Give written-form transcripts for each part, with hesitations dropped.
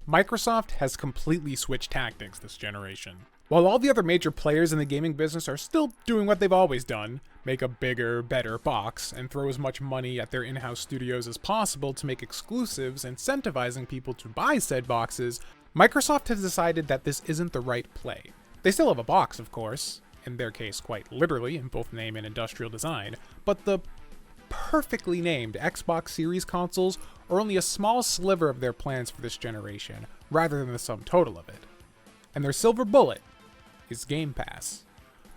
Microsoft has completely switched tactics this generation. While all the other major players in the gaming business are still doing what they've always done, make a bigger, better box, and throw as much money at their in-house studios as possible to make exclusives, incentivizing people to buy said boxes, Microsoft has decided that this isn't the right play. They still have a box, of course, in their case quite literally in both name and industrial design, but the perfectly named Xbox Series consoles are only a small sliver of their plans for this generation, rather than the sum total of it. And their silver bullet is Game Pass.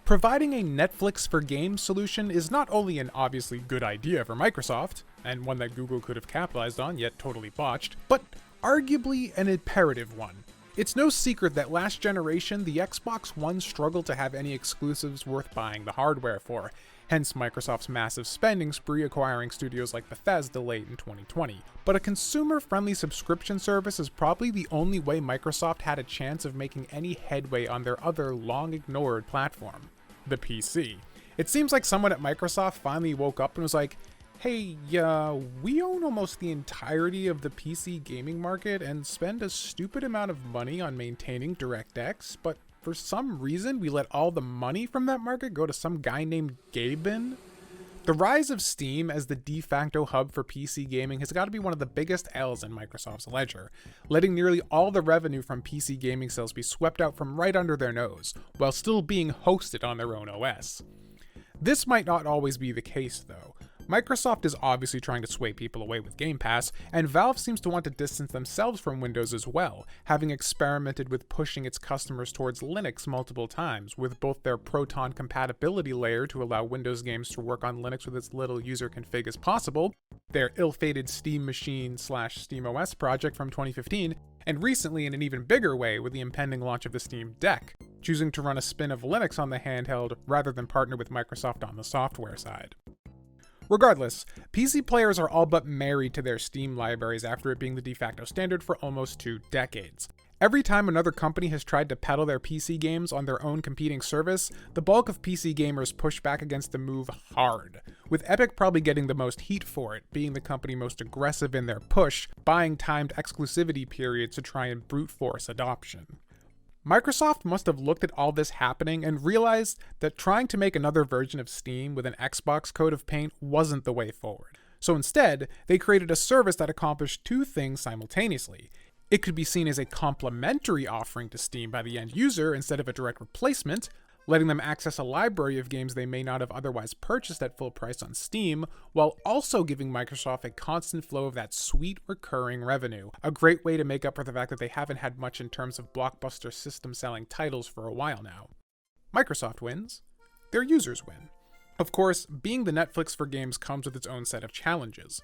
Providing a Netflix for games solution is not only an obviously good idea for Microsoft, and one that Google could have capitalized on yet totally botched, but arguably an imperative one. It's no secret that last generation, the Xbox One struggled to have any exclusives worth buying the hardware for, hence Microsoft's massive spending spree acquiring studios like Bethesda late in 2020. But a consumer-friendly subscription service is probably the only way Microsoft had a chance of making any headway on their other long-ignored platform, the PC. It seems like someone at Microsoft finally woke up and was like, hey, we own almost the entirety of the PC gaming market and spend a stupid amount of money on maintaining DirectX, but for some reason we let all the money from that market go to some guy named Gaben? The rise of Steam as the de facto hub for PC gaming has got to be one of the biggest L's in Microsoft's ledger, letting nearly all the revenue from PC gaming sales be swept out from right under their nose, while still being hosted on their own OS. This might not always be the case, though. Microsoft is obviously trying to sway people away with Game Pass, and Valve seems to want to distance themselves from Windows as well, having experimented with pushing its customers towards Linux multiple times, with both their Proton compatibility layer to allow Windows games to work on Linux with as little user config as possible, their ill-fated Steam Machine / SteamOS project from 2015, and recently in an even bigger way with the impending launch of the Steam Deck, choosing to run a spin of Linux on the handheld rather than partner with Microsoft on the software side. Regardless, PC players are all but married to their Steam libraries after it being the de facto standard for almost 2 decades. Every time another company has tried to peddle their PC games on their own competing service, the bulk of PC gamers push back against the move hard, with Epic probably getting the most heat for it, being the company most aggressive in their push, buying timed exclusivity periods to try and brute force adoption. Microsoft must have looked at all this happening and realized that trying to make another version of Steam with an Xbox coat of paint wasn't the way forward. So instead, they created a service that accomplished 2 things simultaneously. It could be seen as a complementary offering to Steam by the end user instead of a direct replacement, letting them access a library of games they may not have otherwise purchased at full price on Steam, while also giving Microsoft a constant flow of that sweet recurring revenue, a great way to make up for the fact that they haven't had much in terms of blockbuster system-selling titles for a while now. Microsoft wins, their users win. Of course, being the Netflix for games comes with its own set of challenges.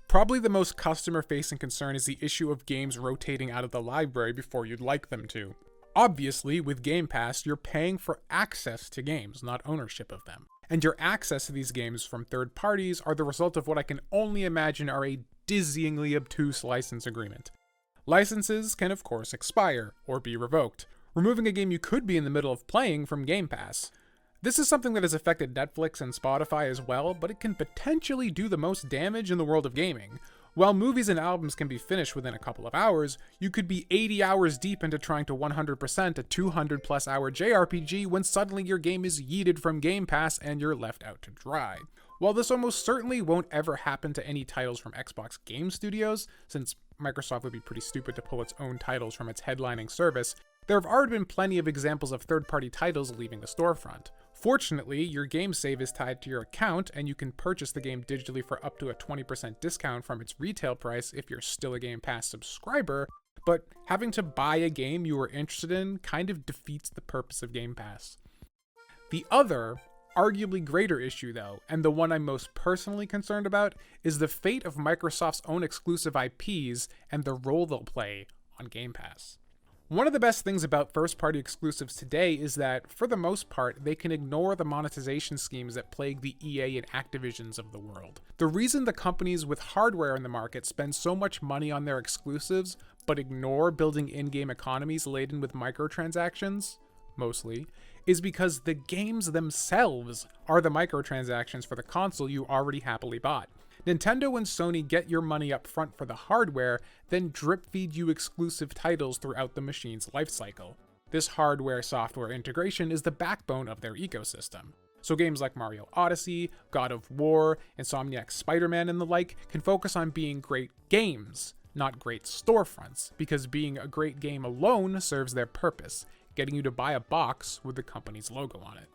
Probably the most customer-facing concern is the issue of games rotating out of the library before you'd like them to. Obviously, with Game Pass, you're paying for access to games, not ownership of them. And your access to these games from third parties are the result of what I can only imagine are a dizzyingly obtuse license agreement. Licenses can of course expire, or be revoked, removing a game you could be in the middle of playing from Game Pass. This is something that has affected Netflix and Spotify as well, but it can potentially do the most damage in the world of gaming. While movies and albums can be finished within a couple of hours, you could be 80 hours deep into trying to 100% a 200 plus hour JRPG when suddenly your game is yeeted from Game Pass and you're left out to dry. While this almost certainly won't ever happen to any titles from Xbox Game Studios, since Microsoft would be pretty stupid to pull its own titles from its headlining service, there have already been plenty of examples of third-party titles leaving the storefront. Fortunately, your game save is tied to your account, and you can purchase the game digitally for up to a 20% discount from its retail price if you're still a Game Pass subscriber, but having to buy a game you were interested in kind of defeats the purpose of Game Pass. The other, arguably greater issue though, and the one I'm most personally concerned about, is the fate of Microsoft's own exclusive IPs and the role they'll play on Game Pass. One of the best things about first-party exclusives today is that, for the most part, they can ignore the monetization schemes that plague the EA and Activisions of the world. The reason the companies with hardware in the market spend so much money on their exclusives, but ignore building in-game economies laden with microtransactions, mostly, is because the games themselves are the microtransactions for the console you already happily bought. Nintendo and Sony get your money up front for the hardware, then drip feed you exclusive titles throughout the machine's lifecycle. This hardware-software integration is the backbone of their ecosystem. So games like Mario Odyssey, God of War, Insomniac's Spider-Man and the like can focus on being great games, not great storefronts, because being a great game alone serves their purpose, getting you to buy a box with the company's logo on it.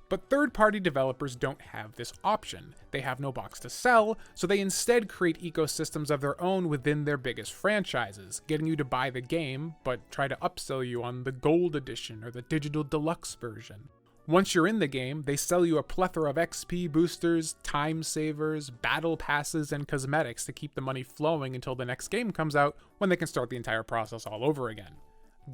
But third-party developers don't have this option. They have no box to sell, so they instead create ecosystems of their own within their biggest franchises, getting you to buy the game, but try to upsell you on the Gold Edition or the Digital Deluxe version. Once you're in the game, they sell you a plethora of XP boosters, time savers, battle passes, and cosmetics to keep the money flowing until the next game comes out, when they can start the entire process all over again.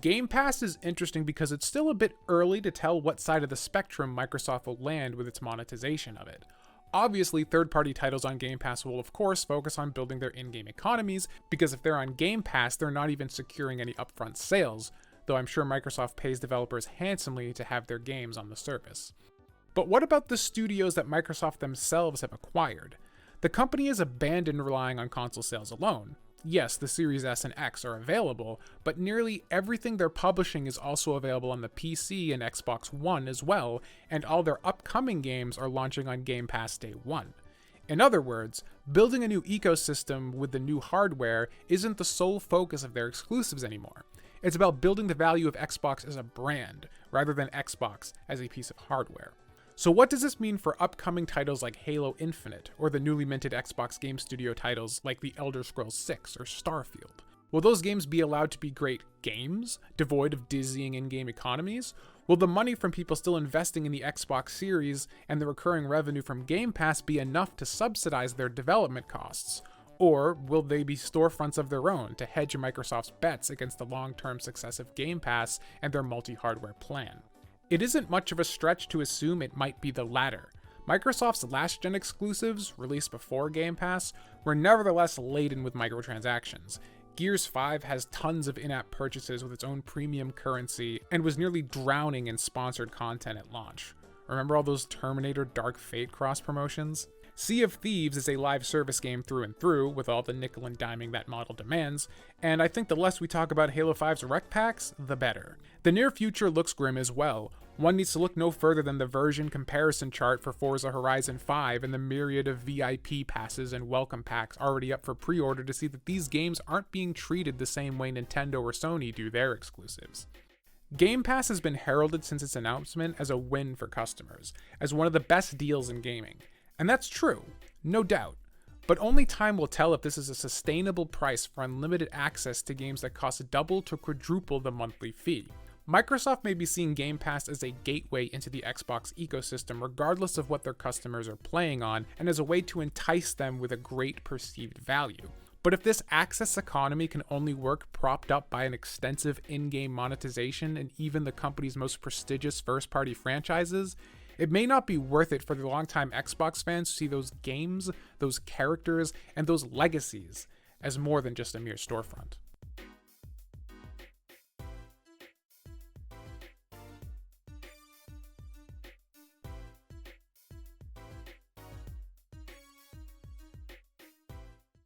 Game Pass is interesting because it's still a bit early to tell what side of the spectrum Microsoft will land with its monetization of it. Obviously, third-party titles on Game Pass will of course focus on building their in-game economies, because if they're on Game Pass, they're not even securing any upfront sales, though I'm sure Microsoft pays developers handsomely to have their games on the service. But what about the studios that Microsoft themselves have acquired? The company has abandoned relying on console sales alone. Yes, the Series S and X are available, but nearly everything they're publishing is also available on the PC and Xbox One as well, and all their upcoming games are launching on Game Pass Day 1. In other words, building a new ecosystem with the new hardware isn't the sole focus of their exclusives anymore. It's about building the value of Xbox as a brand, rather than Xbox as a piece of hardware. So what does this mean for upcoming titles like Halo Infinite, or the newly minted Xbox Game Studio titles like The Elder Scrolls 6 or Starfield? Will those games be allowed to be great games, devoid of dizzying in-game economies? Will the money from people still investing in the Xbox Series and the recurring revenue from Game Pass be enough to subsidize their development costs? Or will they be storefronts of their own to hedge Microsoft's bets against the long-term success of Game Pass and their multi-hardware plan? It isn't much of a stretch to assume it might be the latter. Microsoft's last-gen exclusives, released before Game Pass, were nevertheless laden with microtransactions. Gears 5 has tons of in-app purchases with its own premium currency, and was nearly drowning in sponsored content at launch. Remember all those Terminator Dark Fate cross-promotions? Sea of Thieves is a live service game through and through, with all the nickel and diming that model demands, and I think the less we talk about Halo 5's rec packs, the better. The near future looks grim as well. One needs to look no further than the version comparison chart for Forza Horizon 5 and the myriad of VIP passes and welcome packs already up for pre-order to see that these games aren't being treated the same way Nintendo or Sony do their exclusives. Game Pass has been heralded since its announcement as a win for customers, as one of the best deals in gaming. And that's true, no doubt. But only time will tell if this is a sustainable price for unlimited access to games that cost double to quadruple the monthly fee. Microsoft may be seeing Game Pass as a gateway into the Xbox ecosystem regardless of what their customers are playing on, and as a way to entice them with a great perceived value. But if this access economy can only work propped up by an extensive in-game monetization and even the company's most prestigious first-party franchises, it may not be worth it for the longtime Xbox fans to see those games, those characters, and those legacies as more than just a mere storefront.